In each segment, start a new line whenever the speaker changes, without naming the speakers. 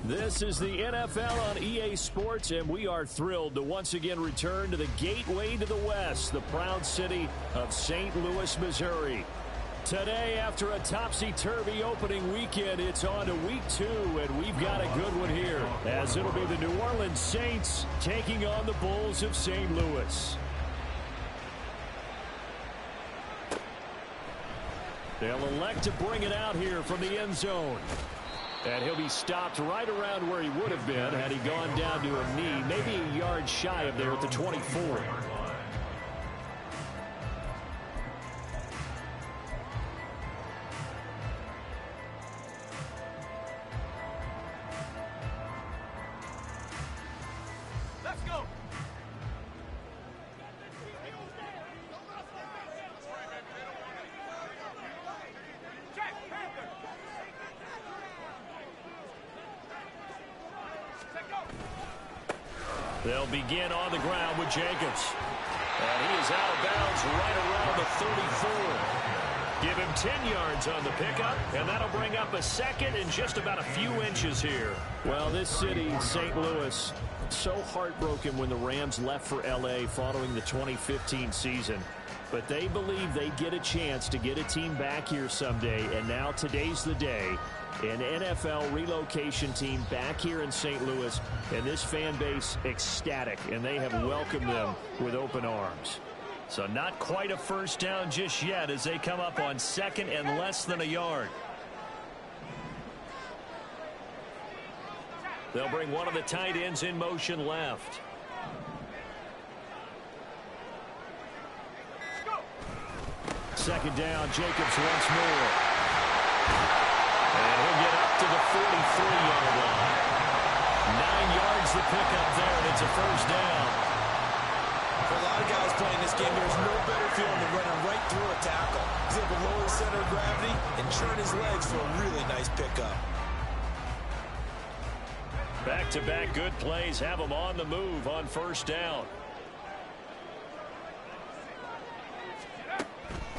This is the NFL on EA Sports, and we are thrilled to once again return to the gateway to the West, the proud city of St. Louis, Missouri. Today, after a topsy-turvy opening weekend, it's on to week 2, and we've got a good one here, as it'll be the New Orleans Saints taking on the Bulls of St. Louis. They'll elect to bring it out here from the end zone. And he'll be stopped right around where he would have been had he gone down to a knee, maybe a yard shy of there at the 24. They'll begin on the ground with Jacobs. And he is out of bounds right around the 34. Give him 10 yards on the pickup, and that'll bring up a second and just about a few inches here. Well, this city, St. Louis, so heartbroken when the Rams left for L.A. following the 2015 season. But they believe they get a chance to get a team back here someday, and now today's the day. An NFL relocation team back here in St. Louis, and this fan base ecstatic, and they have welcomed them with open arms. So not quite a first down just yet as they come up on second and less than a yard. They'll bring one of the tight ends in motion left. Second down, Jacobs once more. And he'll get up to the 43-yard line. 9 yards to pick up there, and it's a first down.
For a lot of guys playing this game, there's no better feeling than running right through a tackle. He's able to lower his center of gravity and churn his legs for a really nice pickup.
Back-to-back good plays have him on the move on first down.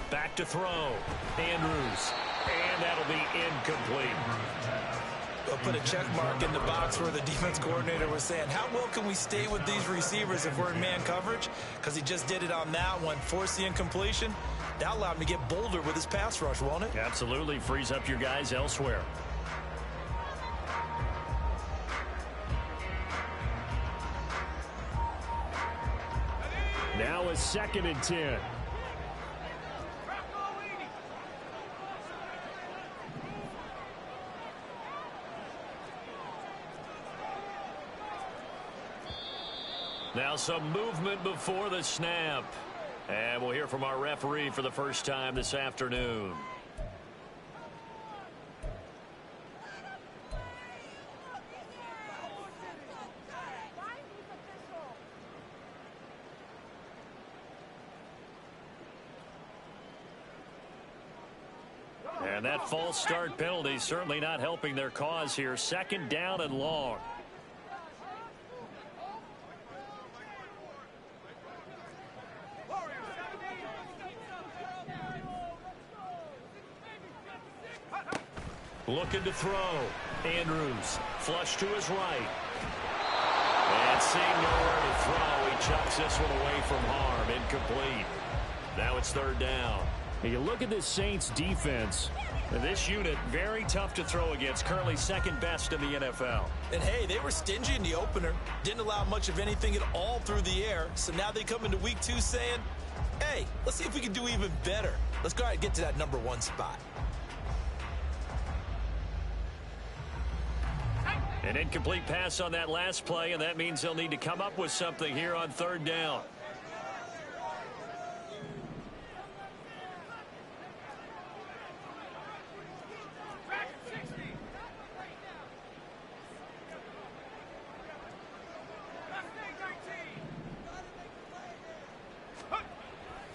Back to throw. Andrews. And that'll be incomplete.
They'll put a check mark in the box where the defense coordinator was saying, how well can we stay with these receivers if we're in man coverage? Because he just did it on that one, forced the incompletion. That allowed him to get bolder with his pass rush, won't it?
Absolutely. Frees up your guys elsewhere. Now a 2nd and 10. Now some movement before the snap. And we'll hear from our referee for the first time this afternoon. And that false start penalty certainly not helping their cause here. 2nd down and long. Looking to throw. Andrews flush to his right. And seeing nowhere to throw, he chucks this one away from harm. Incomplete. Now it's 3rd down. And you look at this Saints defense. This unit, very tough to throw against. Currently 2nd best in the NFL.
And hey, they were stingy in the opener. Didn't allow much of anything at all through the air. So now they come into week 2 saying, hey, let's see if we can do even better. Let's go ahead and get to that number 1 spot.
An incomplete pass on that last play, and that means they'll need to come up with something here on third down.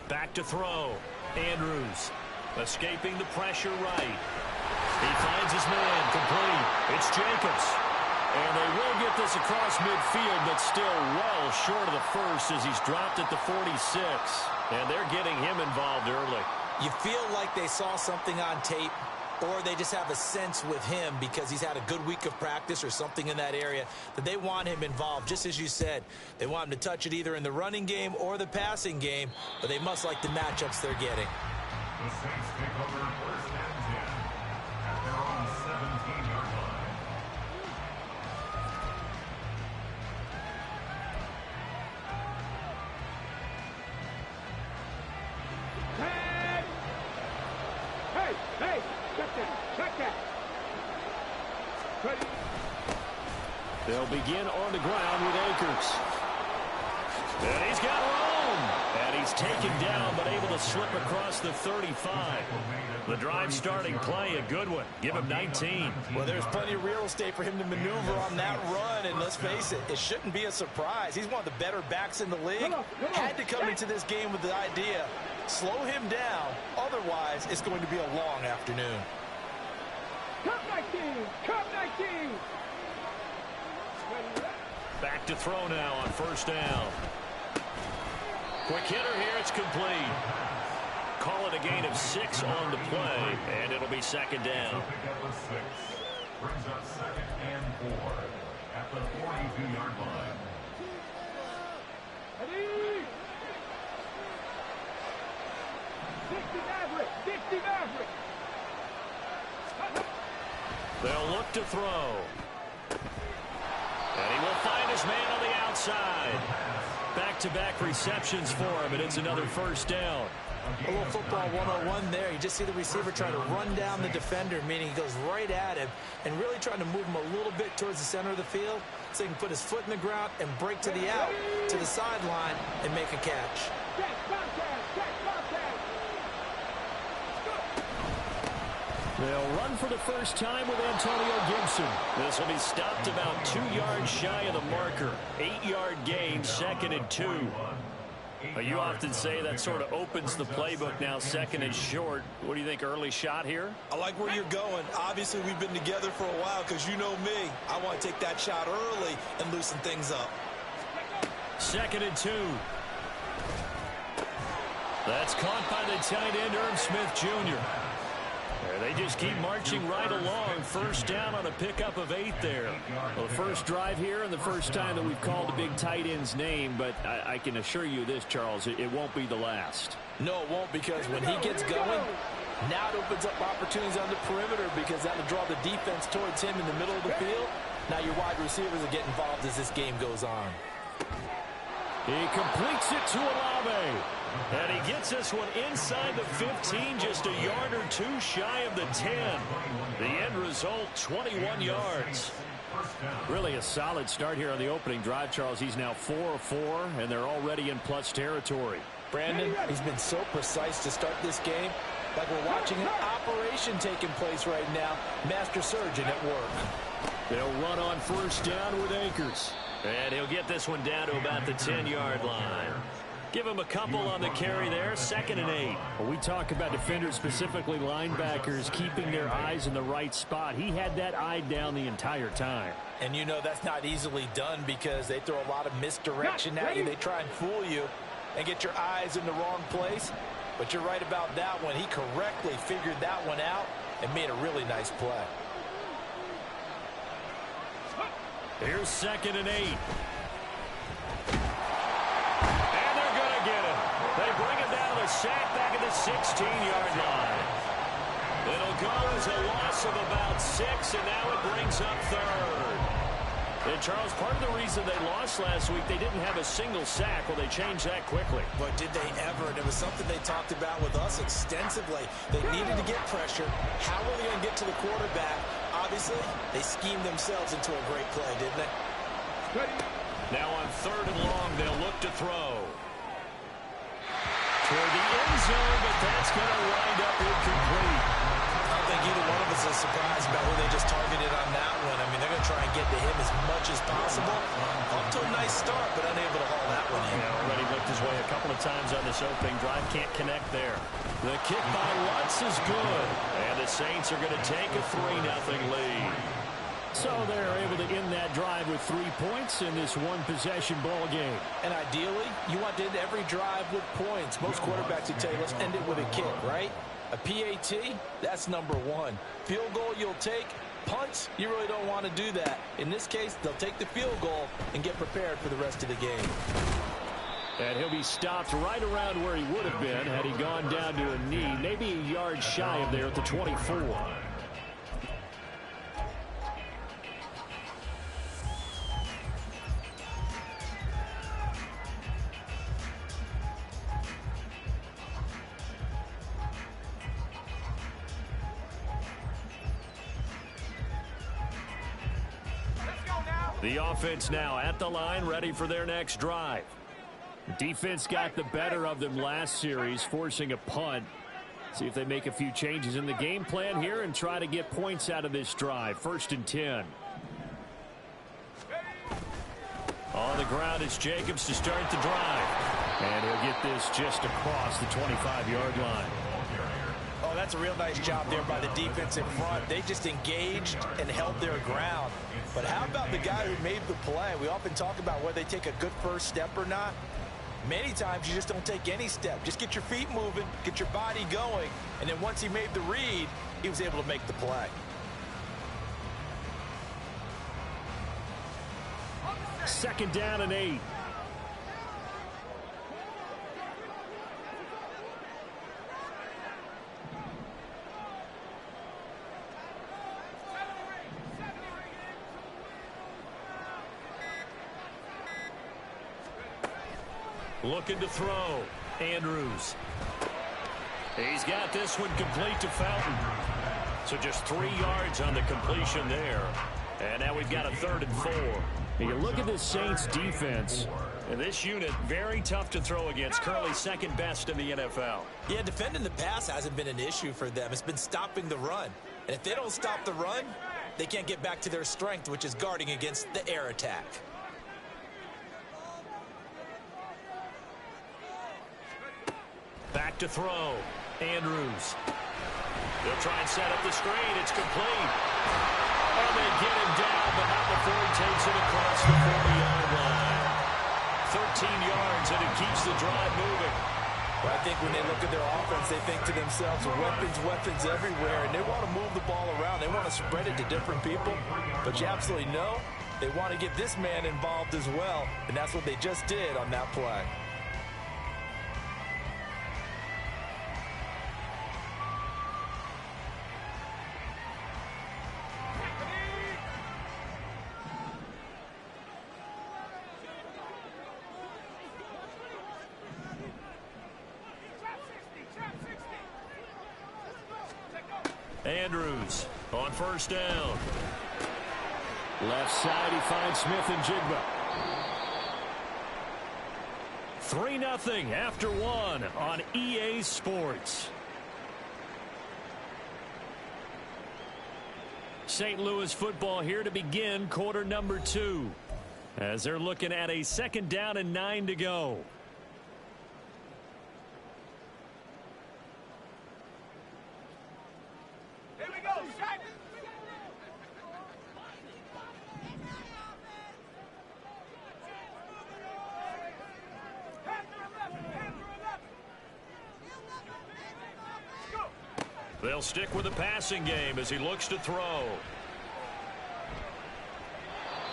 Back to throw. Andrews escaping the pressure right. He finds his man complete. It's Jacobs. And they will get this across midfield, but still well short of the first as he's dropped at the 46. And they're getting him involved early.
You feel like they saw something on tape, or they just have a sense with him because he's had a good week of practice or something in that area that they want him involved. Just as you said, they want him to touch it either in the running game or the passing game, but they must like the matchups they're getting.
The Saints take over first and 10 at their own 17-yard line.
Hey, check that. Ready.
They'll begin on the ground with Akers. And he's got room. And he's taken down, but able to slip across the 35. The drive starting play, a good one. Give him 19.
Well, there's plenty of real estate for him to maneuver on that run, and let's face it, it shouldn't be a surprise. He's one of the better backs in the league. Had to come into this game with the idea, slow him down, otherwise it's going to be a long afternoon.
Come 19.
Back to throw now on first down. Quick hitter here, it's complete. Call it a gain of 6 on the play, and it'll be second down.
So pick up a 6. Brings up second and 4 at the 42-yard line.
Ready. 50 Maverick.
They'll look to throw. And he will find his man on the outside. Back-to-back receptions for him, and it's another first down.
A little football 101 there. You just see the receiver trying to run down the defender, meaning he goes right at him and really trying to move him a little bit towards the center of the field so he can put his foot in the ground and break to the out, to the sideline, and make a catch.
Check contact.
They'll run for the first time with Antonio Gibson. This will be stopped about 2 yards shy of the marker. 8-yard gain, second and 2. You often say that sort of opens the playbook now, second and short. What do you think, early shot here?
I like where you're going. Obviously, we've been together for a while because you know me. I want to take that shot early and loosen things up.
Second and 2. That's caught by the tight end, Irv Smith Jr. They just keep marching right along. First down on a pickup of 8 there. Well, the first drive here and the first time that we've called the big tight end's name, but I can assure you this, Charles, it won't be the last.
No, it won't, because when he gets going, now it opens up opportunities on the perimeter because that will draw the defense towards him in the middle of the field. Now your wide receivers will get involved as this game goes on.
He completes it to Olave. And he gets this one inside the 15, just a yard or 2 shy of the 10. The end result, 21 yards. Really a solid start here on the opening drive, Charles. He's now 4 of 4, and they're already in plus territory.
Brandon, he's been so precise to start this game. Like we're watching an operation taking place right now. Master surgeon at work.
They'll run on first down with Akers. And he'll get this one down to about the 10-yard line. Give him a couple on the carry there, second and 8. Well, we talk about defenders, specifically linebackers, keeping their eyes in the right spot. He had that eye down the entire time.
And you know that's not easily done because they throw a lot of misdirection at you. They try and fool you and get your eyes in the wrong place. But you're right about that one. He correctly figured that one out and made a really nice play.
Here's second and 8. They bring him down to the sack back at the 16-yard line. It'll go as a loss of about 6, and now it brings up third. And, Charles, part of the reason they lost last week, they didn't have a single sack. Well, they changed that quickly.
But did they ever? And it was something they talked about with us extensively. They needed to get pressure. How are they going to get to the quarterback Obviously, they schemed themselves into a great play, didn't they?
Ready?
Now on 3rd and long, they'll look to throw. Toward the end zone, but that's going to wind up incomplete.
I don't think either one of us is surprised about who they just targeted on that one. I mean, they're going to try and get to him as much as possible. Off to a nice start, but unable to haul that one in.
Yeah, already looked his way a couple of times on this opening drive. Can't connect there. The kick by Lutz is good. And the Saints are going to take a 3-0 lead. So they're able to end that drive with 3 points in this one-possession ball game.
And ideally, you want to end every drive with points. Most quarterbacks would tell you, let's end it with a kick, right? A PAT, that's number 1. Field goal you'll take. Punts, you really don't want to do that. In this case, they'll take the field goal and get prepared for the rest of the game.
And he'll be stopped right around where he would have been had he gone down to a knee, maybe a yard shy of there at the 24. The offense now at the line, ready for their next drive. Defense got the better of them last series, forcing a punt. See if they make a few changes in the game plan here and try to get points out of this drive. 1st and 10. On the ground, it's Jacobs to start the drive. And he'll get this just across the 25-yard line.
Oh, that's a real nice job there by the defense in front. They just engaged and held their ground. But how about the guy who made the play? We often talk about whether they take a good first step or not. Many times you just don't take any step. Just get your feet moving, get your body going, and then once he made the read, he was able to make the play.
Second down and 8. Looking to throw. Andrews. He's got this one complete to Fountain. So just 3 yards on the completion there. And now we've got a 3rd and 4. And you look at this Saints defense. And this unit, very tough to throw against. Currently 2nd best in the NFL.
Yeah, defending the pass hasn't been an issue for them. It's been stopping the run. And if they don't stop the run, they can't get back to their strength, which is guarding against the air attack.
Back to throw. Andrews. They'll try and set up the screen. It's complete. And they get him down, but not before he takes it across the 40-yard line. 13 yards, and it keeps the drive moving.
Well, I think when they look at their offense, they think to themselves, weapons everywhere, and they want to move the ball around. They want to spread it to different people. But you absolutely know they want to get this man involved as well, and that's what they just did on that play.
Andrews on 1st down. Left side, he finds Smith and Jigba. 3-0 after 1 on EA Sports. St. Louis football here to begin quarter number 2. As they're looking at a 2nd down and 9 to go. They'll stick with the passing game as he looks to throw.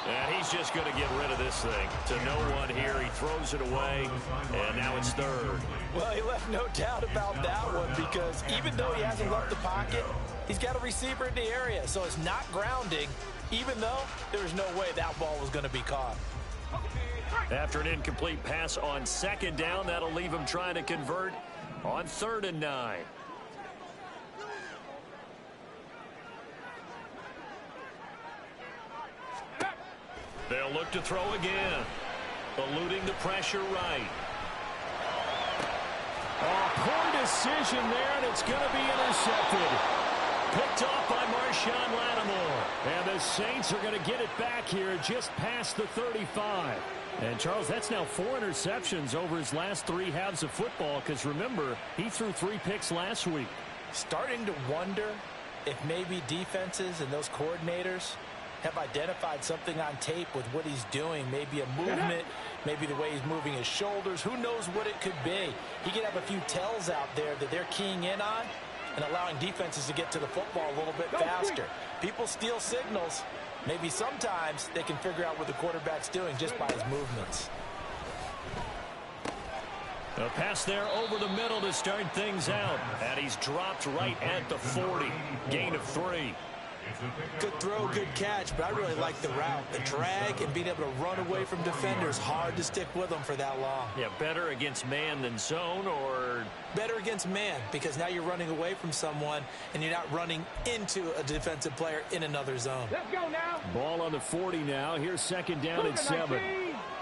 And he's just going to get rid of this thing to no one here. He throws it away, and now it's 3rd.
Well, he left no doubt about that one because even though he hasn't left the pocket, he's got a receiver in the area, so it's not grounding, even though there's no way that ball was going to be caught.
After an incomplete pass on 2nd down, that'll leave him trying to convert on 3rd and 9. look to throw again. Eluding the pressure right. Oh, poor decision there, and it's going to be intercepted. Picked off by Marshawn Lattimore. And the Saints are going to get it back here just past the 35. And, Charles, that's now 4 interceptions over his last 3 halves of football, because, remember, he threw 3 picks last week.
Starting to wonder if maybe defenses and those coordinators have identified something on tape with what he's doing. Maybe a movement, maybe the way he's moving his shoulders. Who knows what it could be? He could have a few tells out there that they're keying in on and allowing defenses to get to the football a little bit faster. People steal signals. Maybe sometimes they can figure out what the quarterback's doing just by his movements.
A pass there over the middle to start things out. And he's dropped right at the 40. Gain of 3.
Good throw, good catch, but I really like the route. The drag and being able to run away from defenders. Hard to stick with them for that long.
Yeah, better against man than zone, or?
Better against man, because now you're running away from someone and you're not running into a defensive player in another zone.
Let's go now.
Ball on the 40 now. Here's second down at 7.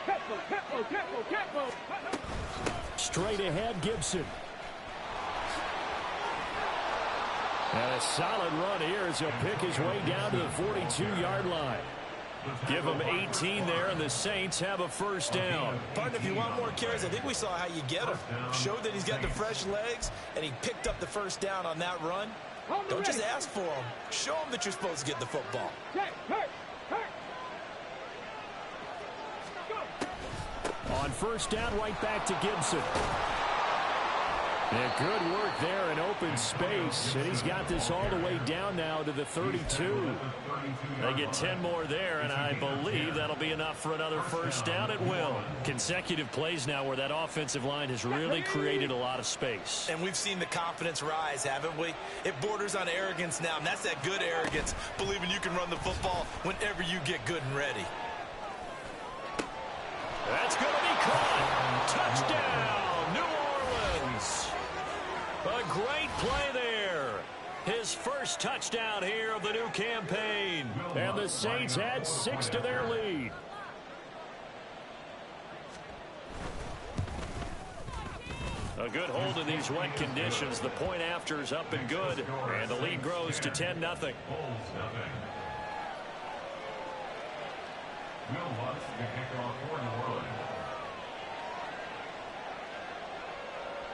Tempo.
Straight ahead, Gibson. And a solid run here as he'll pick his way down to the 42-yard line. Give him 18 there, and the Saints have a first down.
Partner, if you want more carries, I think we saw how you get him. Showed that he's got the fresh legs, and he picked up the first down on that run. Don't just ask for him. Show him that you're supposed to get the football.
On first down, right back to Gibson. Yeah, good work there in open space, and he's got this all the way down now to the 32. They get 10 more there, and I believe that'll be enough for another first down. It will. Consecutive plays now where that offensive line has really created a lot of space.
And we've seen the confidence rise, haven't we? It borders on arrogance now, and that's that good arrogance, believing you can run the football whenever you get good and ready.
That's going to be caught. Touchdown, New Orleans. A great play there. His first touchdown here of the new campaign. And the Saints add 6 to their lead. A good hold in these wet conditions. The point after is up and good. And the lead grows to 10-0.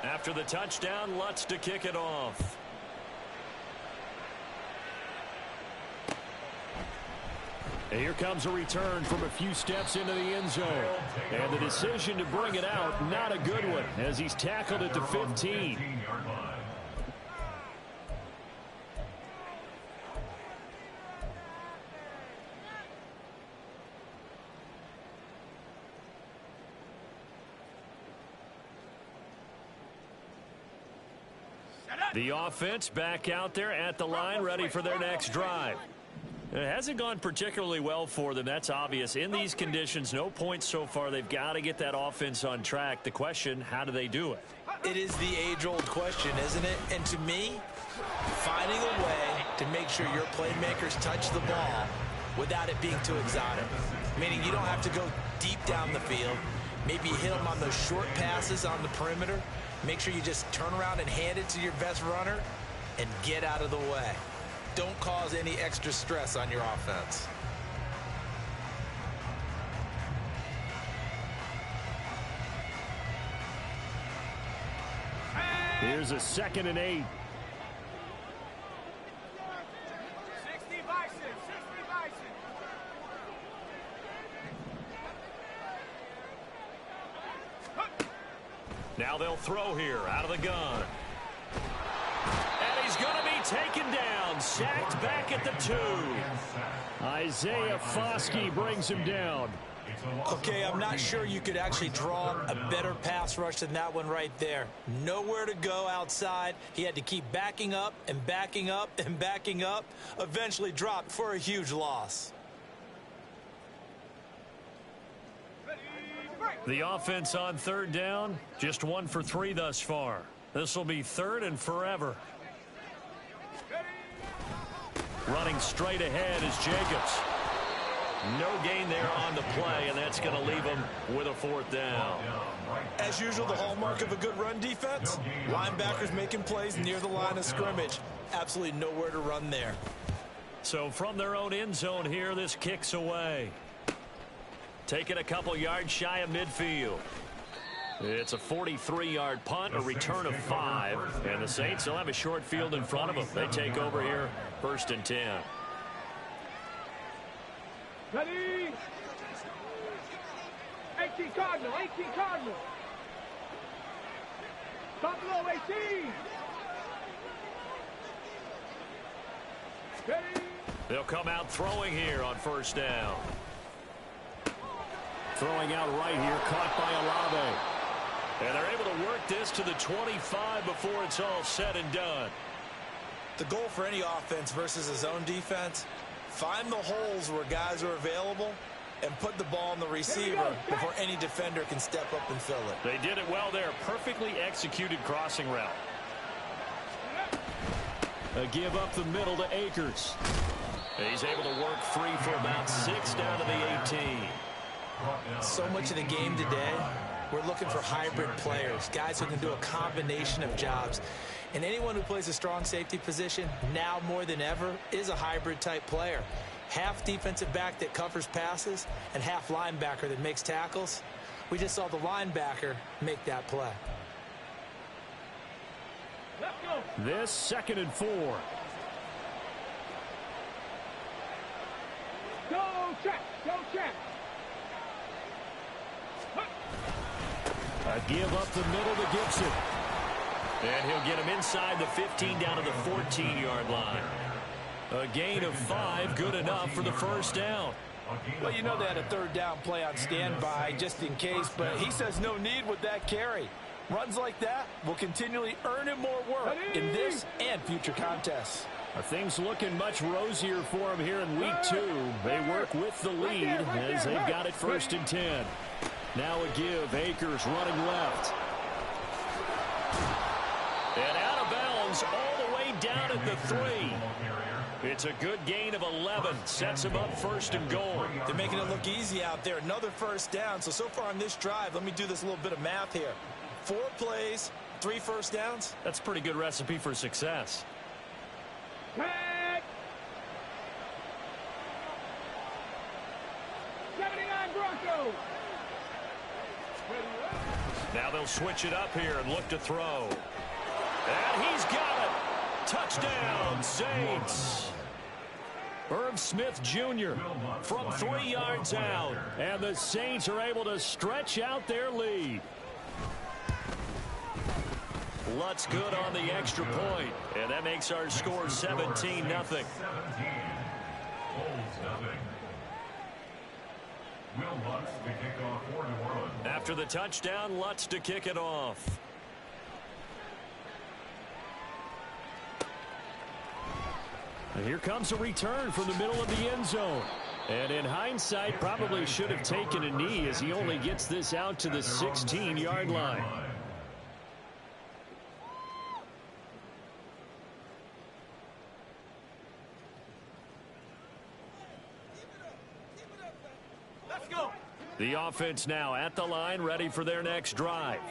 After the touchdown, Lutz to kick it off. And here comes a return from a few steps into the end zone. And the decision to bring it out, not a good one, as he's tackled at the 15. The offense back out there at the line, ready for their next drive. It hasn't gone particularly well for them. That's obvious. In these conditions, no points so far. They've got to get that offense on track. The question, how do they do it?
It is the age-old question, isn't it? And to me, finding a way to make sure your playmakers touch the ball without it being too exotic. Meaning you don't have to go deep down the field. Maybe hit them on those short passes on the perimeter. Make sure you just turn around and hand it to your best runner and get out of the way. Don't cause any extra stress on your offense.
Here's a 2nd and 8.
60 Bison.
Now they'll throw here out of the gun. And he's going to be taken down. Sacked back at the 2. Isaiah Foskey brings him down.
Okay, I'm not sure you could actually draw a better pass rush than that one right there. Nowhere to go outside. He had to keep backing up and backing up and backing up. Eventually dropped for a huge loss.
The offense on 3rd down, just 1 for 3 thus far. This will be 3rd and forever. Running straight ahead is Jacobs. No gain there on the play, and that's going to leave them with a 4th down.
As usual, the hallmark of a good run defense, linebackers making plays near the line of scrimmage. Absolutely nowhere to run there.
So from their own end zone here, this kicks away. Taking a couple yards shy of midfield. It's a 43-yard punt, a return of 5, and the Saints will have a short field in front of them. They take over here, 1st and 10.
Ready? 18 Cardinal, 18 Cardinal. Top below 18. Ready?
They'll come out throwing here on 1st down. Throwing out right here, caught by Olave. And they're able to work this to the 25 before it's all said and done.
The goal for any offense versus a zone defense, find the holes where guys are available and put the ball on the receiver before any defender can step up and fill it.
They did it well there. Perfectly executed crossing route. A give up the middle to Akers. He's able to work free for about 6 down to the 18.
So much of the game today, we're looking for hybrid players, guys who can do a combination of jobs. And anyone who plays a strong safety position, now more than ever, is a hybrid type player. Half defensive back that covers passes and half linebacker that makes tackles. We just saw the linebacker make that play.
Let's go.
This 2nd and 4.
Go check, go check.
A give up the middle to Gibson. And he'll get him inside the 15 down to the 14-yard line. A gain of 5, good enough for the 1st down.
Well, you know they had a 3rd down play on standby just in case, but he says no need with that carry. Runs like that will continually earn him more work in this and future contests.
Are things looking much rosier for him here in week 2? They work with the lead as they've got it 1st and 10. Now a give. Akers running left. And out of bounds all the way down at the 3. It's a good gain of 11. Sets him up 1st and goal.
They're making it look easy out there. Another 1st down. So far on this drive, let me do this little bit of math here. 4 plays, 3 1st downs.
That's a pretty good recipe for success.
Tag. 79 Broncos.
Now they'll switch it up here and look to throw. And he's got it. Touchdown, Saints. Irv Smith Jr. from 3 yards out. And the Saints are able to stretch out their lead. Lutz good on the extra point. And that makes our score 17-0. After the touchdown, Lutz to kick it off. And here comes a return from the middle of the end zone. And in hindsight, probably should have taken a knee as he only gets this out to the 16-yard line. The offense now at the line, ready for their next drive.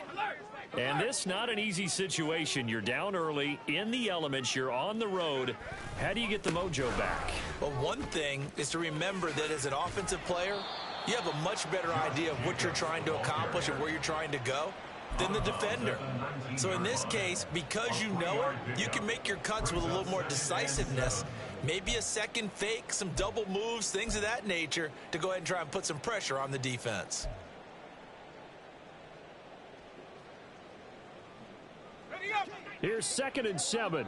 And this not an easy situation. You're down early, in the elements, you're on the road. How do you get the mojo back?
Well, one thing is to remember that as an offensive player, you have a much better idea of what you're trying to accomplish and where you're trying to go than the defender. So in this case, because you know it, you can make your cuts with a little more decisiveness. Maybe a second fake, some double moves, things of that nature to go ahead and try and put some pressure on the defense.
Here's 2nd and 7.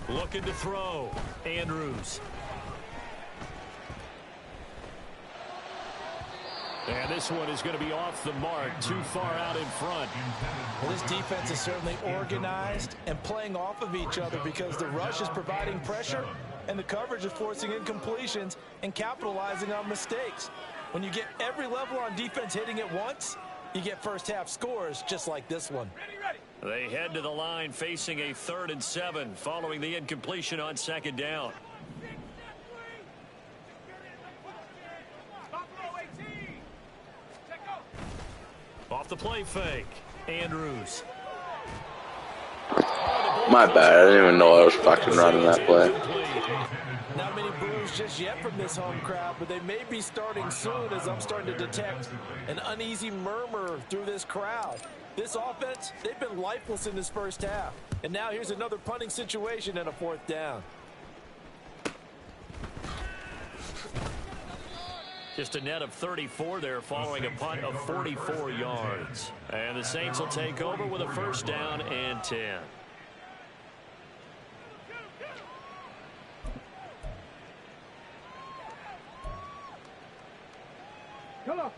Looking to throw. Andrews. And this one is going to be off the mark, too far out in front.
Well, this defense is certainly organized and playing off of each other because the rush is providing pressure and the coverage is forcing incompletions and capitalizing on mistakes. When you get every level on defense hitting at once, you get first-half scores just like this one.
They head to the line facing a 3rd and 7 following the incompletion on 2nd down. Off the play fake, Andrews.
My bad, I didn't even know I was fucking running that play.
Not many boos just yet from this home crowd, but they may be starting soon as I'm starting to detect an uneasy murmur through this crowd. This offense, they've been lifeless in this first half. And now here's another punting situation and a 4th down.
Just a net of 34 there following a punt of 44 yards. And the Saints will take over with a 1st down and 10.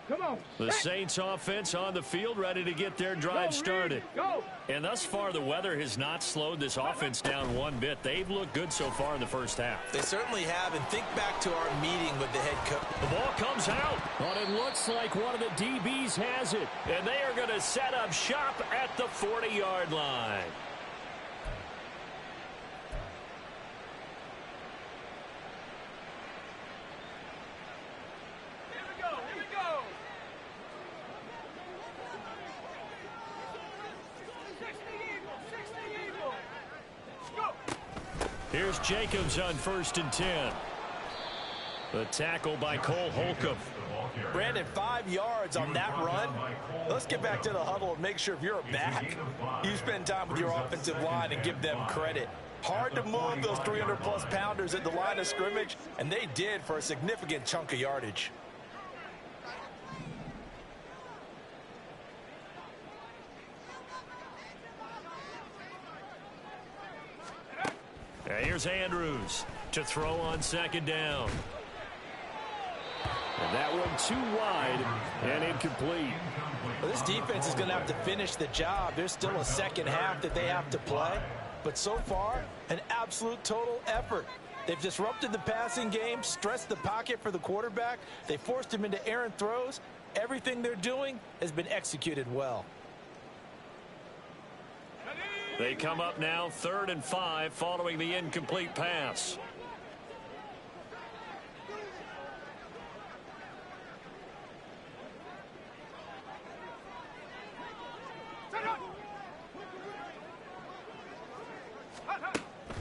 Come on.
The Saints offense on the field ready to get their drive started.
Go.
And thus far, the weather has not slowed this offense down one bit. They've looked good so far in the first half.
They certainly have, and think back to our meeting with the head coach.
The ball comes out, but it looks like one of the DBs has it. And they are going to set up shop at the 40-yard line. Here's Jacobs on 1st and 10. The tackle by Cole Holcomb.
Brandon, 5 yards on that run. Let's get back to the huddle and make sure if you're a back, you spend time with your offensive line and give them credit. Hard to move those 300-plus pounders at the line of scrimmage, and they did for a significant chunk of yardage.
Here's Andrews to throw on 2nd down. And that one too wide and incomplete.
Well, this defense is going to have to finish the job. There's still a second half that they have to play. But so far, an absolute total effort. They've disrupted the passing game, stressed the pocket for the quarterback. They forced him into errant throws. Everything they're doing has been executed well.
They come up now 3rd and 5 following the incomplete pass.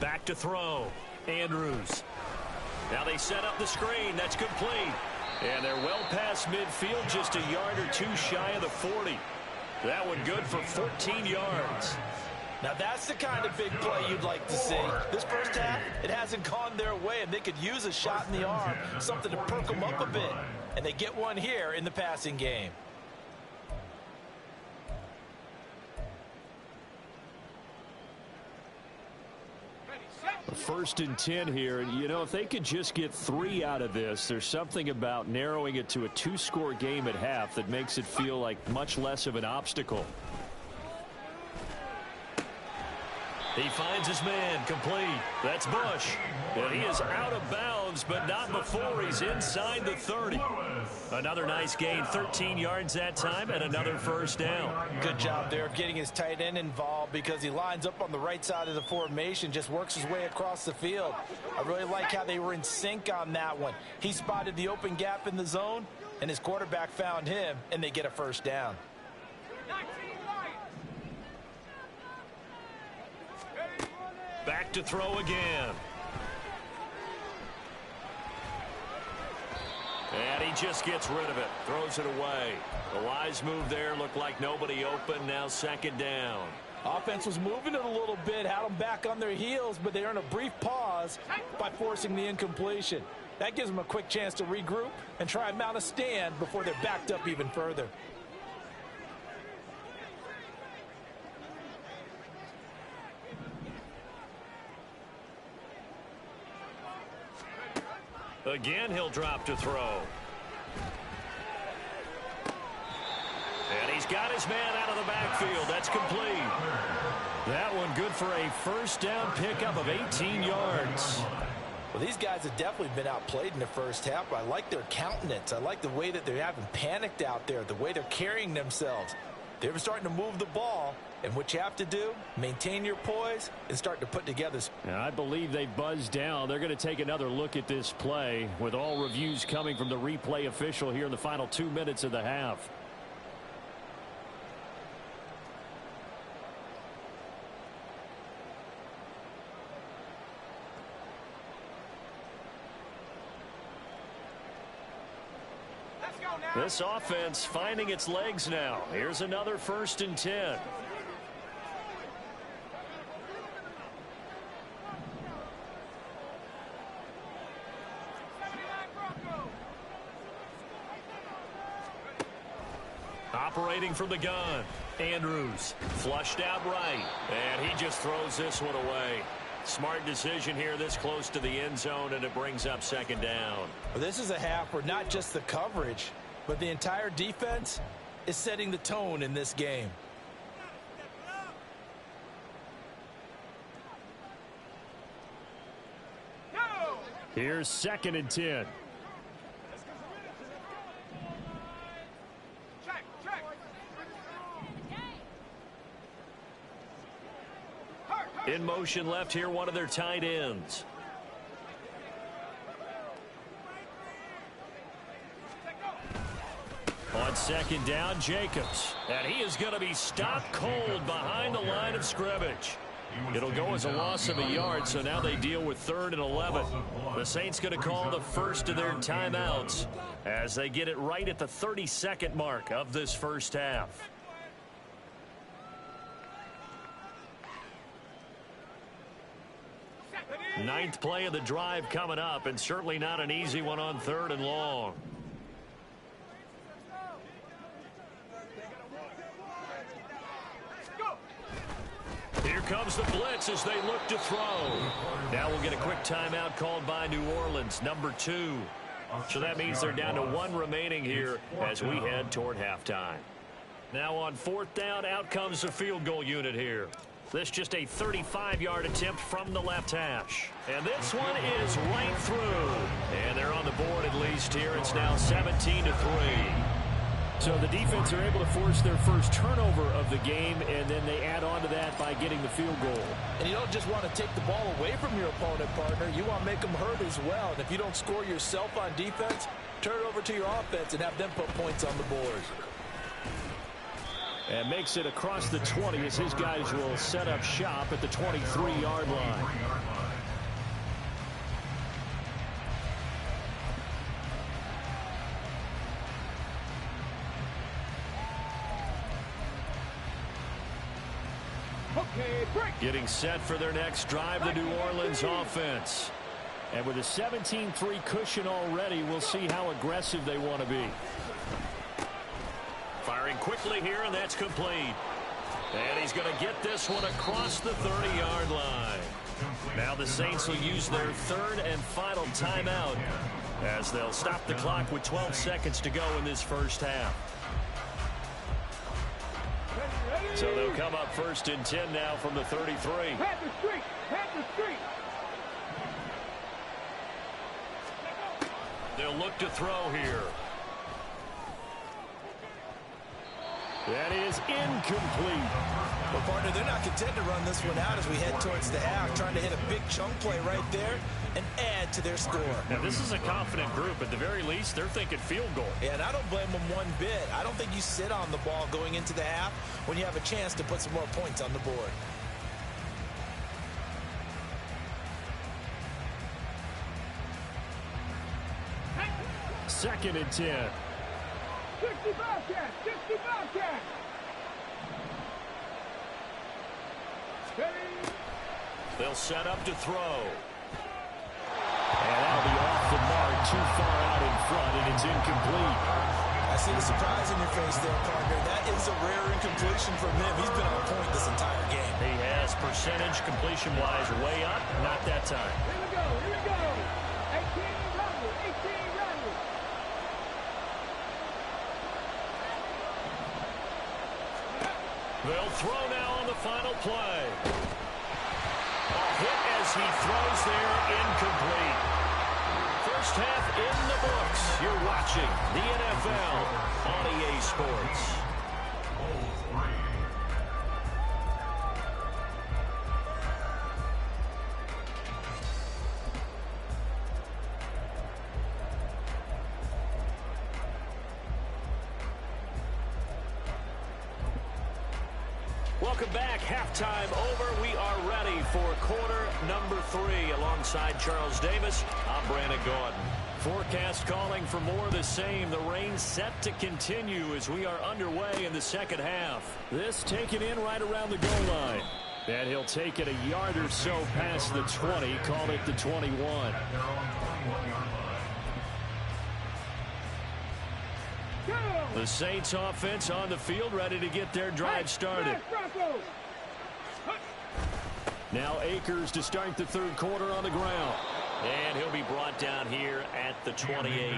Back to throw. Andrews. Now they set up the screen. That's complete. And they're well past midfield, just a yard or two shy of the 40. That one good for 14 yards.
Now that's the kind of big play you'd like to see. This first half, it hasn't gone their way, and they could use a shot in the arm, something to perk them up a bit. And they get one here in the passing game.
First and 10 here, and you know, if they could just get 3 out of this, there's something about narrowing it to a 2-score game at half that makes it feel like much less of an obstacle. He finds his man, complete. That's Bush. And he is out of bounds, but not before he's inside the 30. Another nice gain, 13 yards that time, and another 1st down.
Good job there of getting his tight end involved because he lines up on the right side of the formation, just works his way across the field. I really like how they were in sync on that one. He spotted the open gap in the zone, and his quarterback found him, and they get a 1st down.
Back to throw again. And he just gets rid of it. Throws it away. The wise move there. Looked like nobody open. Now 2nd down.
Offense was moving it a little bit, had them back on their heels, but they earn a brief pause by forcing the incompletion. That gives them a quick chance to regroup and try and mount a stand before they're backed up even further.
Again, he'll drop to throw. And he's got his man out of the backfield. That's complete. That one good for a 1st down pickup of 18 yards.
Well, these guys have definitely been outplayed in the first half. I like their countenance. I like the way that they haven't panicked out there, the way they're carrying themselves. They're starting to move the ball, and what you have to do, maintain your poise and start to put together.
I believe they buzzed down. They're going to take another look at this play with all reviews coming from the replay official here in the final 2 minutes of the half. This offense finding its legs now. Here's another 1st and 10. Operating from the gun. Andrews flushed out right. And he just throws this one away. Smart decision here this close to the end zone, and it brings up 2nd down.
Well, this is a half where not just the coverage, but the entire defense is setting the tone in this game.
Here's 2nd and 10. In motion left here, one of their tight ends. On 2nd down, Jacobs. And he is going to be stopped cold behind the line of scrimmage. It'll go as a loss of a yard, so now they deal with 3rd and 11. The Saints going to call the first of their timeouts as they get it right at the 32nd mark of this first half. Ninth play of the drive coming up, and certainly not an easy one on 3rd and long. Here comes the blitz as they look to throw. Now we'll get a quick timeout called by New Orleans, number 2. So that means they're down to 1 remaining here as we head toward halftime. Now on 4th down, out comes the field goal unit here. This just a 35-yard attempt from the left hash. And this one is right through. And they're on the board at least here. It's now 17-3. So the defense are able to force their first turnover of the game, and then they add on to that by getting the field goal.
And you don't just want to take the ball away from your opponent, partner. You want to make them hurt as well. And if you don't score yourself on defense, turn it over to your offense and have them put points on the board.
And makes it across the 20 as his guys will set up shop at the 23-yard line. Getting set for their next drive, the New Orleans offense. And with a 17-3 cushion already, we'll see how aggressive they want to be. Firing quickly here, and that's complete. And he's going to get this one across the 30-yard line. Now the Saints will use their 3rd and final timeout as they'll stop the clock with 12 seconds to go in this first half. So they'll come up 1st and 10 now from the 33.
Head the street! Head the street!
They'll look to throw here. That is incomplete.
Well, partner, they're not content to run this one out as we head towards the half, trying to hit a big chunk play right there and add to their score.
Now, this is a confident group. At the very least, they're thinking field goal.
Yeah, and I don't blame them one bit. I don't think you sit on the ball going into the half when you have a chance to put some more points on the board.
Second and 10.
60 Bobcat! 60 Bobcat!
They'll set up to throw. And that'll be off the mark, too far out in front, and it's incomplete.
I see the surprise in your face there, partner. That is a rare incompletion from him. He's been on point this entire game.
He has percentage completion-wise way up, not that time.
Here we go, here we go. 18 runners, 18 runners.
They'll throw now on the final play. A hit as he throws there, incomplete. First half in the books. You're watching the NFL on EA Sports. Welcome back. Halftime over. We are ready for quarter number 3. Alongside Charles Davis, I'm Brandon Gaudin. Forecast calling for more of the same. The rain set to continue as we are underway in the second half. This taken in right around the goal line. And he'll take it a yard or so past the 20. Call it the 21. The Saints offense on the field, ready to get their drive started. Now Akers to start the third quarter on the ground. And he'll be brought down here at the 28.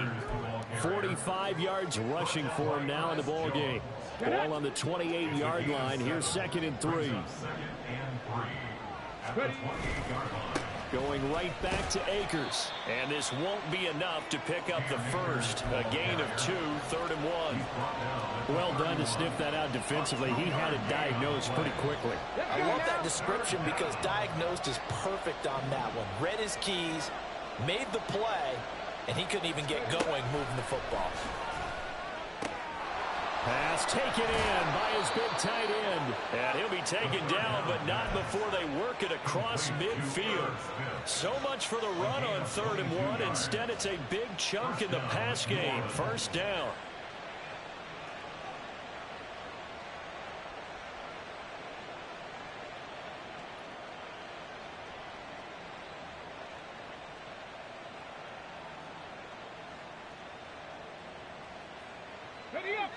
45 yards rushing for him now in the ball game. Ball on the 28-yard line. Here's 2nd and 3. Going right back to Akers. And this won't be enough to pick up the first. A gain of 2, 3rd and 1. Well done to sniff that out defensively. He had it diagnosed pretty quickly.
I love that description because diagnosed is perfect on that one. Read his keys, made the play, and he couldn't even get going moving the football.
Pass taken in by his big tight end. And he'll be taken down, but not before they work it across midfield. So much for the run on 3rd and 1. Instead, it's a big chunk in the pass game. First down.
Ready up.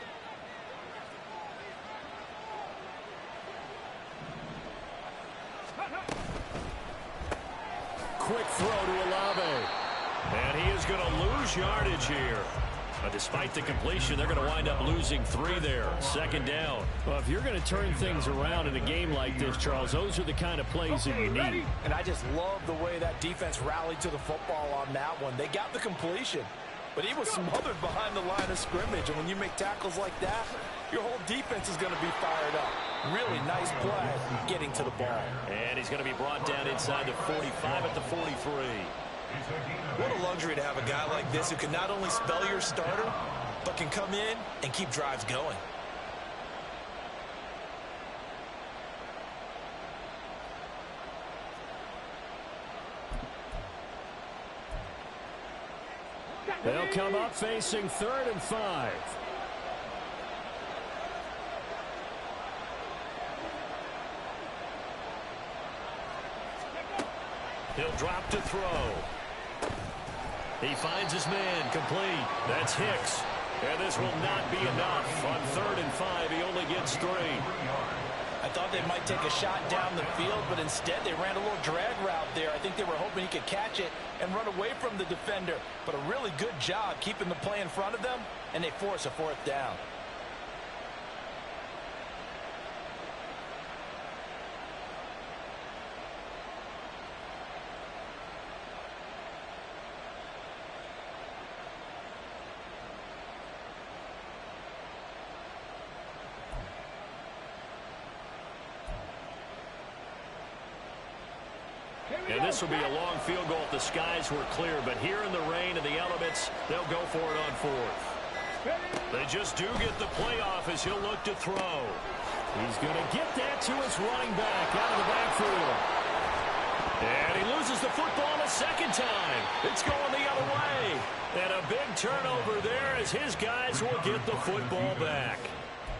Quick throw to Olave. And he is going to lose yardage here. But despite the completion, they're going to wind up losing 3 there. 2nd down. Well, if you're going to turn things around in a game like this, Charles, those are the kind of plays that you need.
And I just love the way that defense rallied to the football on that one. They got the completion, but he was smothered behind the line of scrimmage. And when you make tackles like that, your whole defense is going to be fired up. Really nice play getting to the ball.
And he's going to be brought down inside the 45 at the 43.
What a luxury to have a guy like this who can not only spell your starter, but can come in and keep drives going.
They'll come up facing 3rd and 5. He'll drop to throw. He finds his man complete. That's Hicks. And this will not be enough. On 3rd and 5, he only gets 3.
I thought they might take a shot down the field, but instead they ran a little drag route there. I think they were hoping he could catch it and run away from the defender. But a really good job keeping the play in front of them, and they force a 4th down.
And this will be a long field goal if the skies were clear. But here in the rain and the elements, they'll go for it on 4th. They just do get the playoff as he'll look to throw. He's going to get that to his running back out of the backfield. And he loses the football a 2nd time. It's going the other way. And a big turnover there as his guys will get the football back.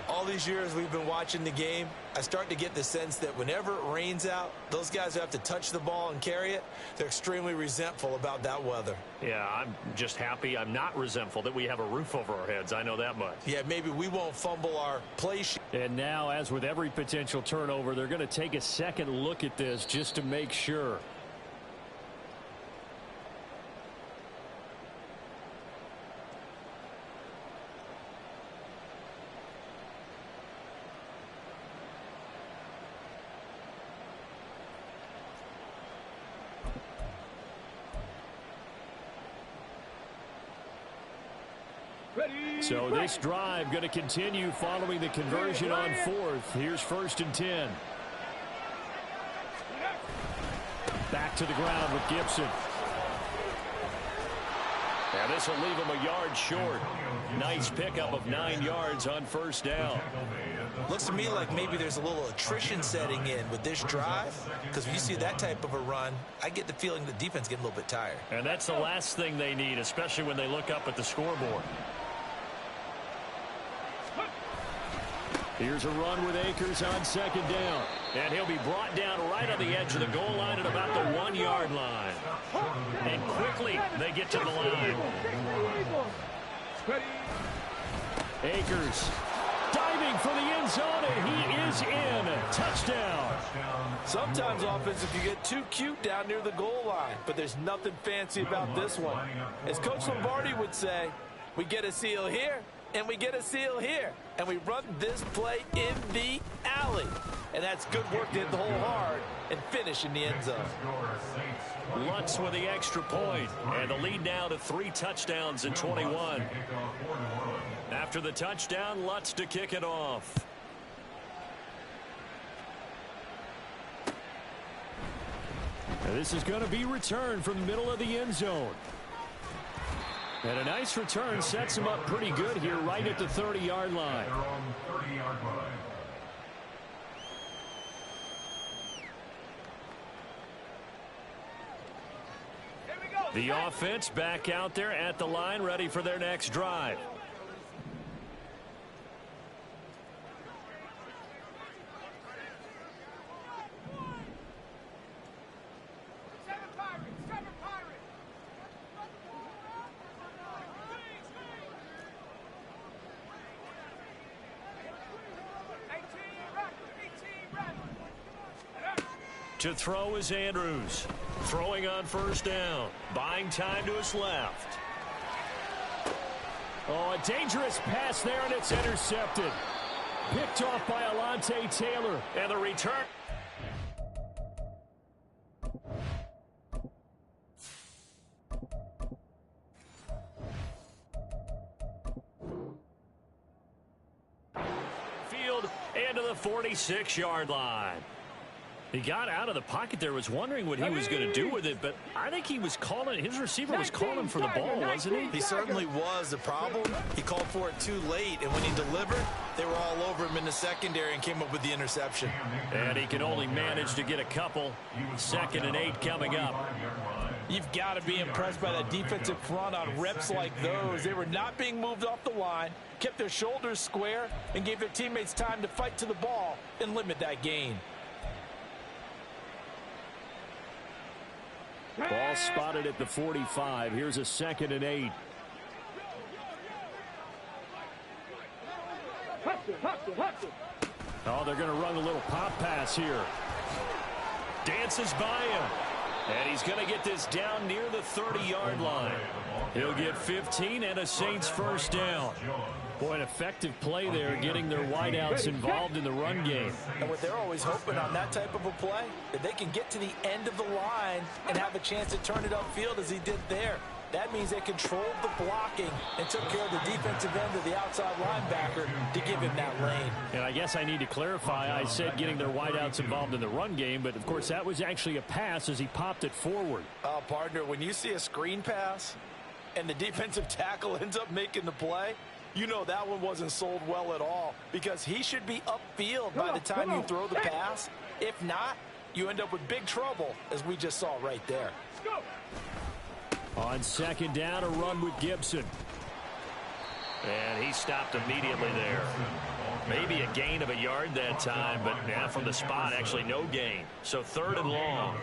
All these years we've been watching the game, I start to get the sense that whenever it rains out, those guys who have to touch the ball and carry it, they're extremely resentful about that weather.
Yeah, I'm just happy I'm not resentful that we have a roof over our heads. I know that much.
Yeah, maybe we won't fumble our play sheet.
And now, as with every potential turnover, they're going to take a second look at this just to make sure. So this drive going to continue following the conversion on fourth. Here's 1st and 10. Back to the ground with Gibson. And this will leave him a yard short. Nice pickup of 9 yards on 1st down.
Looks to me like maybe there's a little attrition setting in with this drive, because when you see that type of a run, I get the feeling the defense getting a little bit tired.
And that's the last thing they need, especially when they look up at the scoreboard. Here's a run with Akers on 2nd down. And he'll be brought down right on the edge of the goal line at about the 1-yard line. And quickly they get to the line. Akers diving for the end zone, and he is in. Touchdown.
Sometimes offensive, you get too cute down near the goal line, but there's nothing fancy about this one. As Coach Lombardi would say, we get a seal here, and we get a seal here, and we run this play in the alley. And that's good work to hit the hole hard and finish in the end zone.
Lutz with the extra point, and the lead now to 3 touchdowns in 21. After the touchdown, Lutz to kick it off. And this is going to be returned from the middle of the end zone. And a nice return sets him up pretty good here right at the 30-yard line. The offense back out there at the line, ready for their next drive. To throw is Andrews. Throwing on 1st down. Buying time to his left. Oh, a dangerous pass there, and it's intercepted. Picked off by Alontae Taylor. And the return. Field into the 46-yard line. He got out of the pocket there, was wondering what he was going to do with it, but I think he was calling, his receiver was calling for the ball, wasn't he?
He certainly was. The problem, he called for it too late, and when he delivered, they were all over him in the secondary and came up with the interception.
And he can only manage to get a couple. 2nd and 8 coming up.
You've got to be impressed by that defensive front on reps like those. They were not being moved off the line, kept their shoulders square, and gave their teammates time to fight to the ball and limit that gain.
Ball spotted at the 45. Here's a 2nd and 8. Oh, they're going to run a little pop pass here. Dances by him. And he's going to get this down near the 30-yard line. He'll get 15 and a Saints 1st down. Boy, an effective play there, getting their wideouts involved in the run game.
And what they're always hoping on that type of a play, that they can get to the end of the line and have a chance to turn it upfield as he did there. That means they controlled the blocking and took care of the defensive end of the outside linebacker to give him that lane.
And I guess I need to clarify, I said getting their wideouts involved in the run game, but of course that was actually a pass as he popped it forward.
Oh, partner, when you see a screen pass and the defensive tackle ends up making the play, you know that one wasn't sold well at all, because he should be upfield by the time you throw the pass. If not, you end up with big trouble, as we just saw right there.
On 2nd down, a run with Gibson. And he stopped immediately there. Maybe a gain of a yard that time, but now from the spot, actually no gain. So 3rd and long.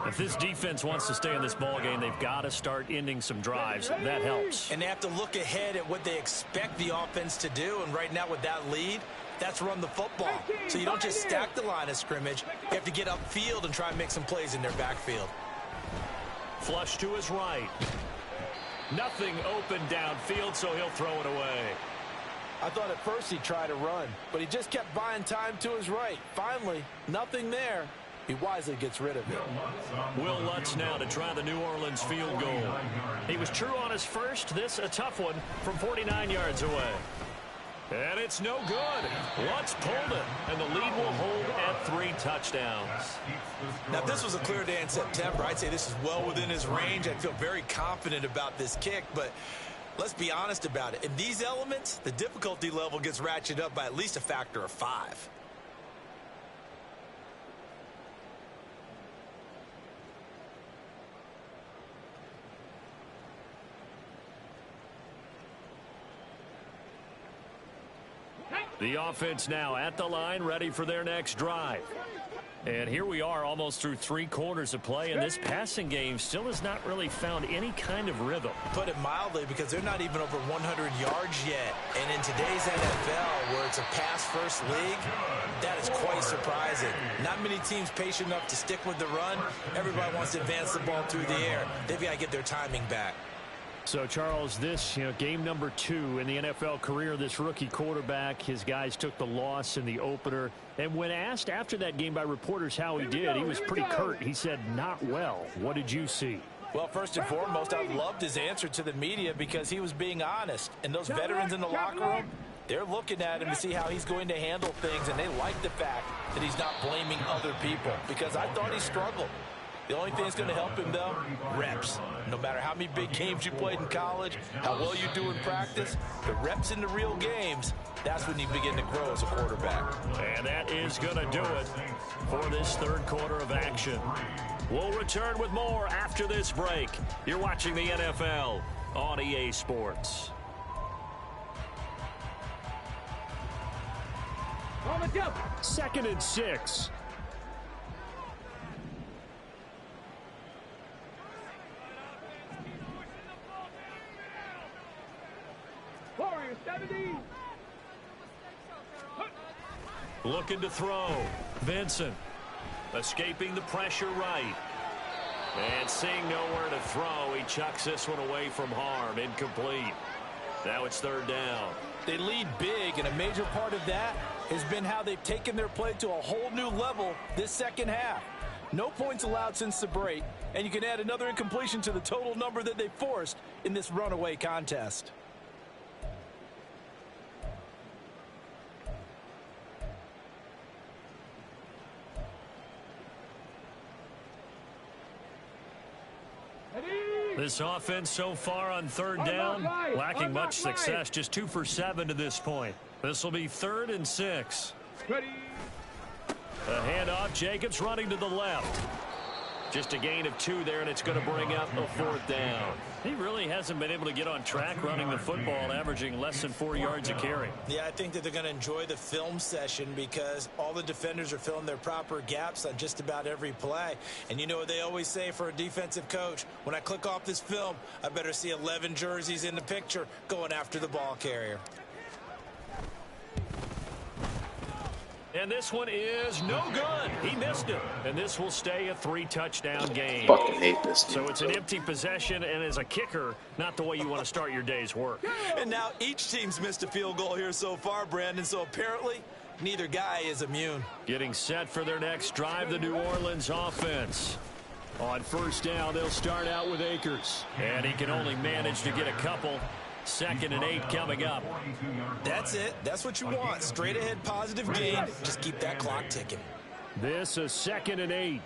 If this defense wants to stay in this ball game, they've got to start ending some drives. That helps.
And they have to look ahead at what they expect the offense to do. And right now with that lead, that's run the football. So you don't just stack the line of scrimmage. You have to get upfield and try and make some plays in their backfield.
Flush to his right. Nothing open downfield, so he'll throw it away.
I thought at first he'd try to run, but he just kept buying time to his right. Finally, nothing there, he wisely gets rid of it.
Will Lutz now to try the New Orleans field goal. He was true on his first. This a tough one from 49 yards away. And it's no good. Lutz pulled it, and the lead will hold at 3 touchdowns.
Now, if this was a clear day in September, I'd say this is well within his range. I'd feel very confident about this kick, but let's be honest about it. In these elements, the difficulty level gets ratcheted up by at least a factor of 5.
The offense now at the line, ready for their next drive. And here we are almost through 3 quarters of play, and this passing game still has not really found any kind of rhythm.
Put it mildly, because they're not even over 100 yards yet. And in today's NFL, where it's a pass-first league, that is quite surprising. Not many teams patient enough to stick with the run. Everybody wants to advance the ball through the air. They've got to get their timing back.
So, Charles, this, game number 2 in the NFL career, this rookie quarterback, his guys took the loss in the opener. And when asked after that game by reporters how he did, he was pretty curt. He said, not well. What did you see?
Well, first and foremost, I loved his answer to the media because he was being honest. And those veterans in the locker room, they're looking at him to see how he's going to handle things. And they like the fact that he's not blaming other people, because I thought he struggled. The only thing that's going to help him, though, reps. No matter how many big games you played in college, how well you do in practice, the reps in the real games, that's when you begin to grow as a quarterback.
And that is going to do it for this 3rd quarter of action. We'll return with more after this break. You're watching the NFL on EA Sports.
On the jump.
2nd and 6.
Warriors 70.
Looking to throw. Vincent escaping the pressure right. And seeing nowhere to throw, he chucks this one away from harm. Incomplete. Now it's 3rd down.
They lead big, and a major part of that has been how they've taken their play to a whole new level this second half. No points allowed since the break, and you can add another incompletion to the total number that they forced in this runaway contest.
This offense so far on 3rd down, lacking much success, just 2 for 7 to this point. This will be 3rd and 6.
Ready.
A handoff, Jacobs running to the left. Just a gain of 2 there, and it's going to bring up a 4th down. He really hasn't been able to get on track running the football, averaging less than 4 yards a carry.
Yeah, I think that they're going to enjoy the film session because all the defenders are filling their proper gaps on just about every play. And you know what they always say for a defensive coach? When I click off this film, I better see 11 jerseys in the picture going after the ball carrier.
And this one is no good. He missed it. And this will stay a 3-touchdown game.
Fucking hate this team.
So it's an empty possession, and as a kicker, not the way you want to start your day's work.
And now each team's missed a field goal here so far, Brandon, so apparently neither guy is immune.
Getting set for their next drive, the New Orleans offense. On 1st down, they'll start out with Akers. And he can only manage to get a couple. 2nd and 8 coming up.
That's it. That's what you want. Straight ahead positive gain. Just keep that clock ticking.
This is 2nd and 8.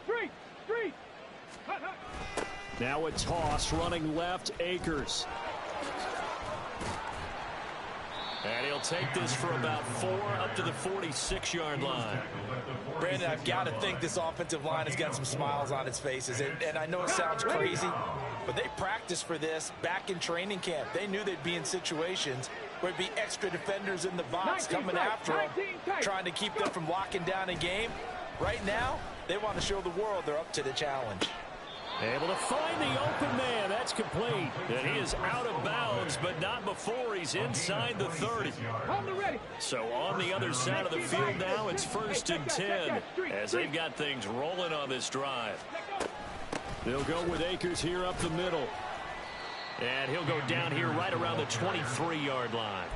Street.
Now a toss running left, Akers. And he'll take this for about 4 up to the 46-yard line.
Brandon, I've got to think this offensive line has got some smiles on its faces. And I know it sounds crazy, but they practiced for this back in training camp. They knew they'd be in situations where there'd be extra defenders in the box coming after them, trying to keep them from locking down a game. Right now, they want to show the world they're up to the challenge.
Able to find the open man. That's complete. And he is out of bounds, but not before he's inside the 30. So on the other side of the field now, it's 1st and 10 as they've got things rolling on this drive. They'll go with Akers here up the middle. And he'll go down here right around the 23-yard line.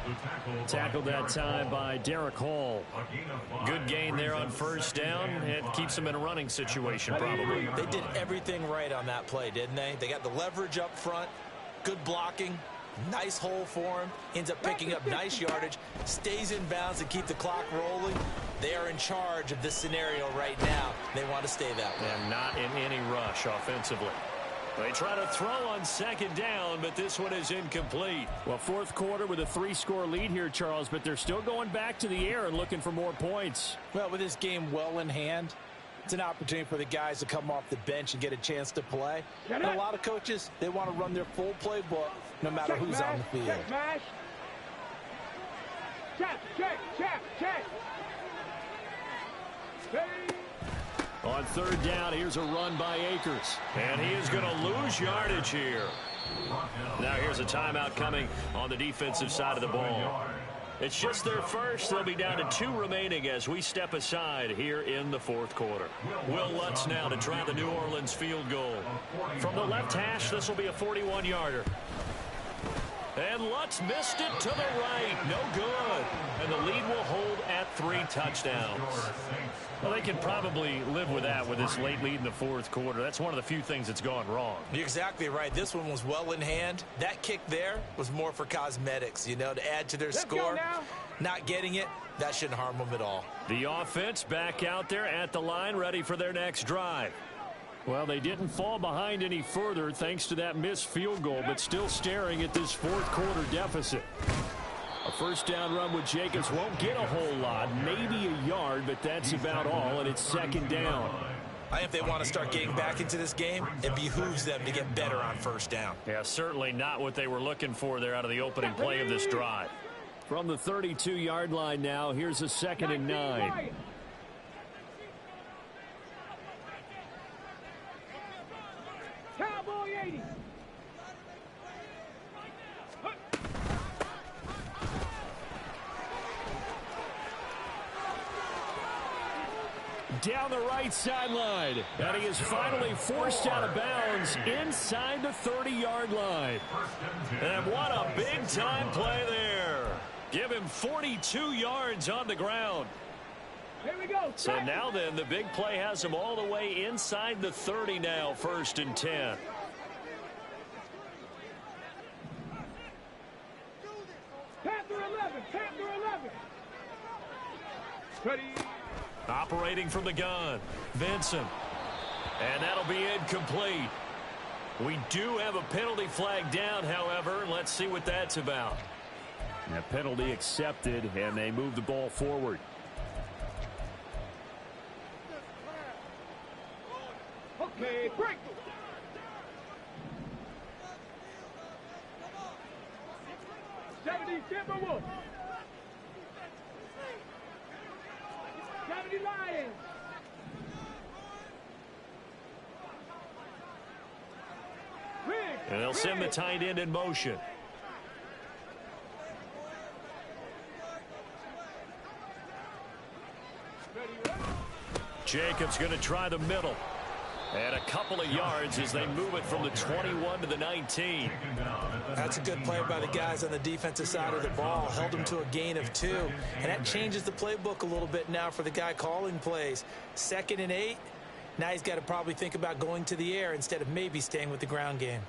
Tackled that time by Derek Hall. Good gain there on first down. It keeps him in a running situation probably.
They did everything right on that play, didn't they? They got the leverage up front, good blocking, nice hole for him, ends up picking up nice yardage, stays in bounds and keep the clock rolling. They are in charge of this scenario right now. They want to stay that way.
And not in any rush offensively. They try to throw on second down, but this one is incomplete.
Well, fourth quarter with a 3-score lead here, Charles, but they're still going back to the air and looking for more points.
Well, with this game well in hand, it's an opportunity for the guys to come off the bench and get a chance to play. And a lot of coaches, they want to run their full playbook no matter who's on the field.
Check, mash. Check.
On third down, here's a run by Akers. And he is going to lose yardage here. Now here's a timeout coming on the defensive side of the ball. It's just their first. They'll be down to 2 remaining as we step aside here in the fourth quarter. Will Lutz now to try the New Orleans field goal. From the left hash, this will be a 41-yarder. And Lutz missed it to the right. No good. And the lead will hold at 3 touchdowns. Well, they can probably live with that with this late lead in the fourth quarter. That's one of the few things that's gone wrong.
You're exactly right. This one was well in hand. That kick there was more for cosmetics, you know, to add to their score. Not getting it, that shouldn't harm them at all.
The offense back out there at the line, ready for their next drive. Well, they didn't fall behind any further thanks to that missed field goal, but still staring at this fourth quarter deficit. A first down run with Jacobs won't get a whole lot, maybe a yard, but that's about all, and it's second down.
I think if they want to start getting back into this game, it behooves them to get better on first down.
Yeah, certainly not what they were looking for there out of the opening play of this drive. From the 32-yard line now, here's a 2nd and 9.
Cowboy 80.
Down the right sideline, and he is finally forced out of bounds inside the 30-yard line. And what a big-time play there. Give him 42 yards on the ground.
Here we go.
So now then, the big play has him all the way inside the 30 now, 1st and 10.
Panther 11. Ready.
Operating from the gun, Vincent. And that'll be incomplete. We do have a penalty flag down, however. Let's see what that's about.
A penalty accepted, and they move the ball forward.
Okay, break. Timberwolves. 70 Lions.
And they'll send the tight end in motion. Jacobs going to try the middle. And a couple of yards as they move it from the 21 to the 19.
That's a good play by the guys on the defensive side of the ball. Held them to a gain of 2. And that changes the playbook a little bit now for the guy calling plays. 2nd and 8. Now he's got to probably think about going to the air instead of maybe staying with the ground game.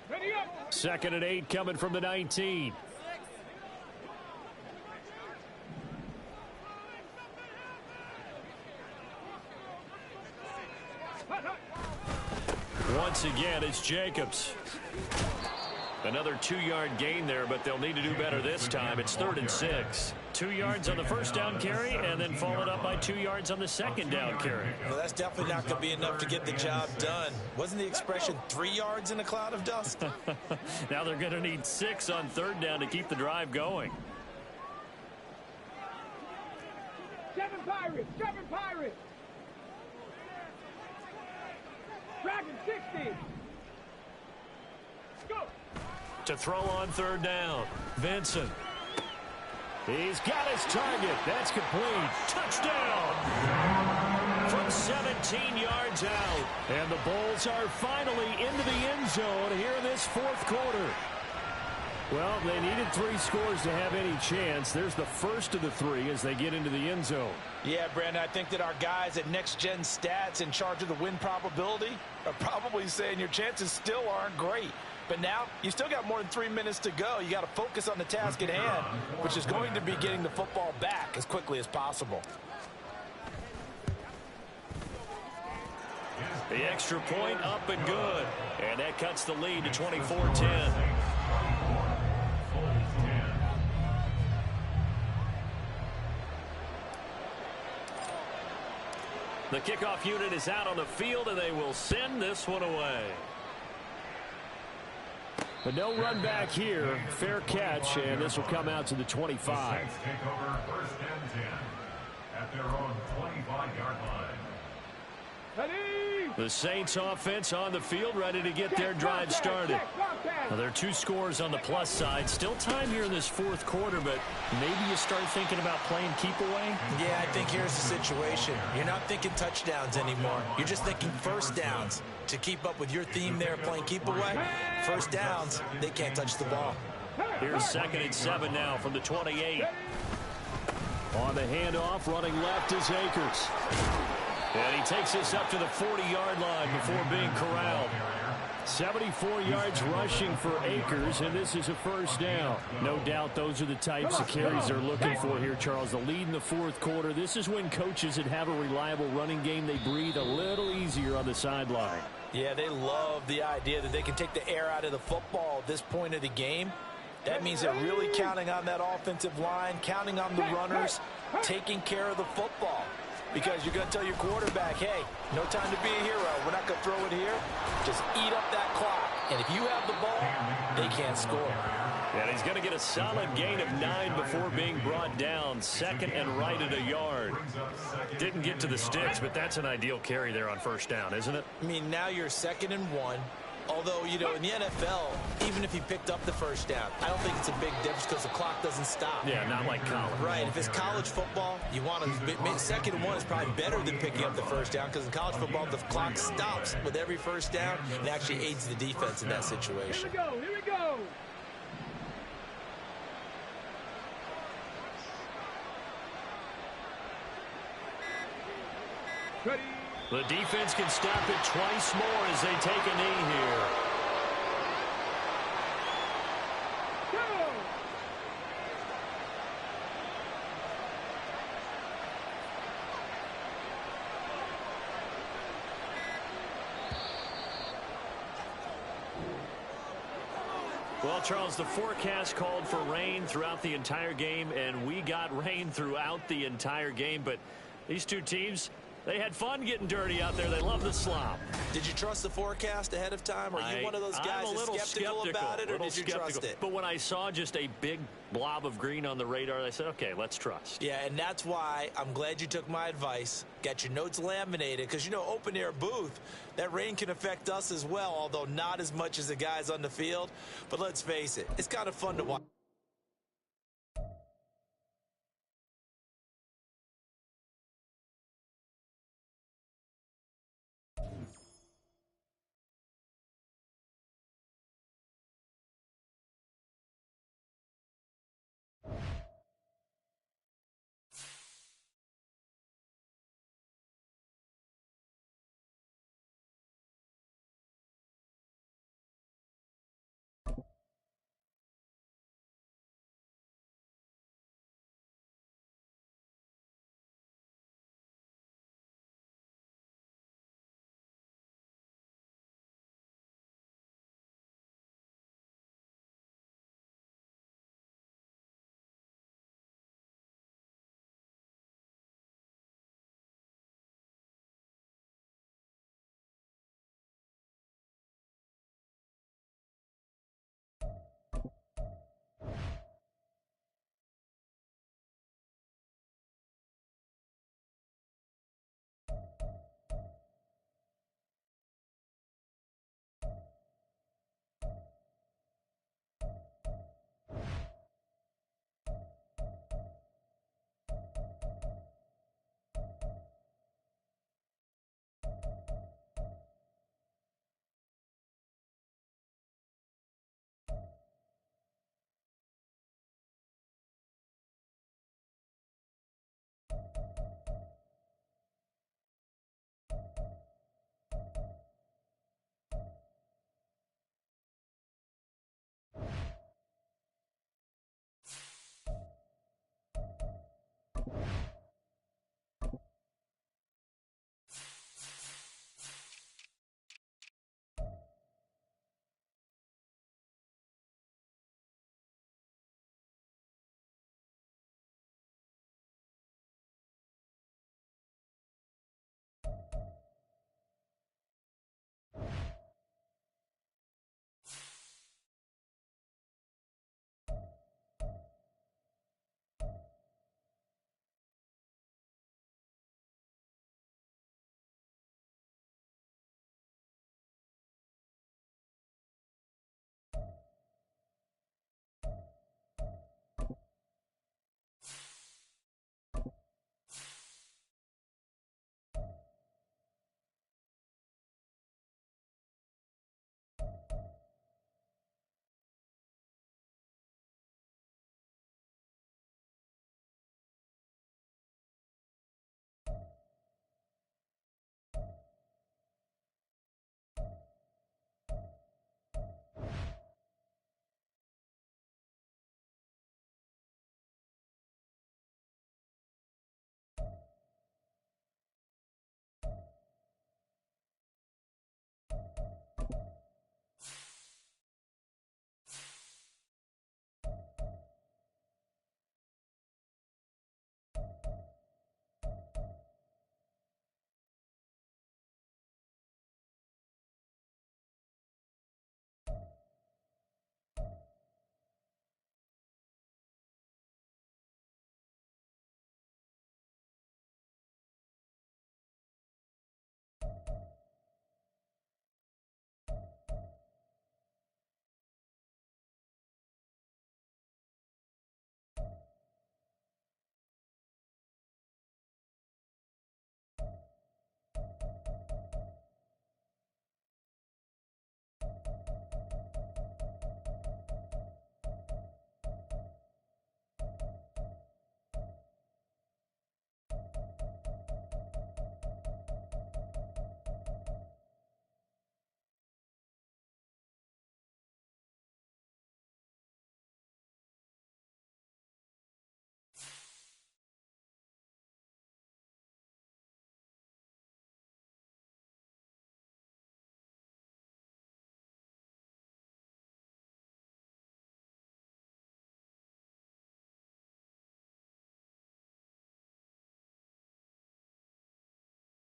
Ready up.
2nd and 8 coming from the 19. Once again, it's Jacobs. Another 2-yard gain there, but they'll need to do better this time. It's 3rd and 6. 2 yards on the first down carry, and then followed up by 2 yards on the second down carry.
Well, that's definitely not going to be enough to get the job done. Wasn't the expression 3 yards in a cloud of dust?
Now they're going to need 6 on 3rd down to keep the drive going.
7 Pirates. Dragon 60. Go.
To throw on 3rd down, Vincent.
He's got his target. That's complete. Touchdown! From 17 yards out. And the Bulls are finally into the end zone here in this fourth quarter. Well, they needed 3 scores to have any chance. There's the first of the 3 as they get into the end zone.
Yeah, Brandon, I think that our guys at Next Gen Stats in charge of the win probability are probably saying your chances still aren't great. But now, you still got more than 3 minutes to go. You got to focus on the task at hand, which is going to be getting the football back as quickly as possible.
The extra point up and good. And that cuts the lead to 24-10. The kickoff unit is out on the field, and they will send this one away.
But no run back here. Fair catch, and this will come out to the 25.
Take over first and 10 at their own 25-yard line.
The Saints offense on the field, ready to get their drive started. Well, there are 2 scores on the plus side. Still time here in this fourth quarter, but maybe you start thinking about playing keep away?
Yeah, I think here's the situation. You're not thinking touchdowns anymore. You're just thinking first downs. To keep up with your theme there, playing keep away, first downs, they can't touch the ball.
Here's 2nd and 7 now from the 28.
On the handoff, running left is Akers.
And he takes us up to the 40-yard line before being corralled.
74 yards rushing for Akers, and this is a first down. No doubt those are the types of carries they're looking for here, Charles. The lead in the fourth quarter. This is when coaches that have a reliable running game, they breathe a little easier on the sideline.
Yeah, they love the idea that they can take the air out of the football at this point of the game. That means they're really counting on that offensive line, counting on the runners, taking care of the football. Because you're going to tell your quarterback, hey, no time to be a hero. We're not going to throw it here. Just eat up that clock. And if you have the ball, they can't score.
And he's going to get a solid gain of 9 before being brought down. 2nd and right at a yard. Didn't get to the sticks, but that's an ideal carry there on first down, isn't it?
I mean, now you're 2nd and 1. Although, you know, in the NFL, even if he picked up the first down, I don't think it's a big difference because the clock doesn't stop.
Yeah, not like college.
Right. If it's college football, you want to 2nd and 1 is probably better than picking up the first down because in college football, the clock stops with every first down and actually aids the defense in that situation.
Here we go. Ready.
The defense can stop it twice more as they take a knee here.
Go.
Well, Charles, the forecast called for rain throughout the entire game, and we got rain throughout the entire game. But these 2 teams, they had fun getting dirty out there. They love the slop.
Did you trust the forecast ahead of time? Are you one of those guys that's skeptical about it, or did you trust it?
But when I saw just a big blob of green on the radar, I said, okay, let's trust.
Yeah, and that's why I'm glad you took my advice. Got your notes laminated, because, you know, open-air booth, that rain can affect us as well, although not as much as the guys on the field. But let's face it, it's kind of fun to watch.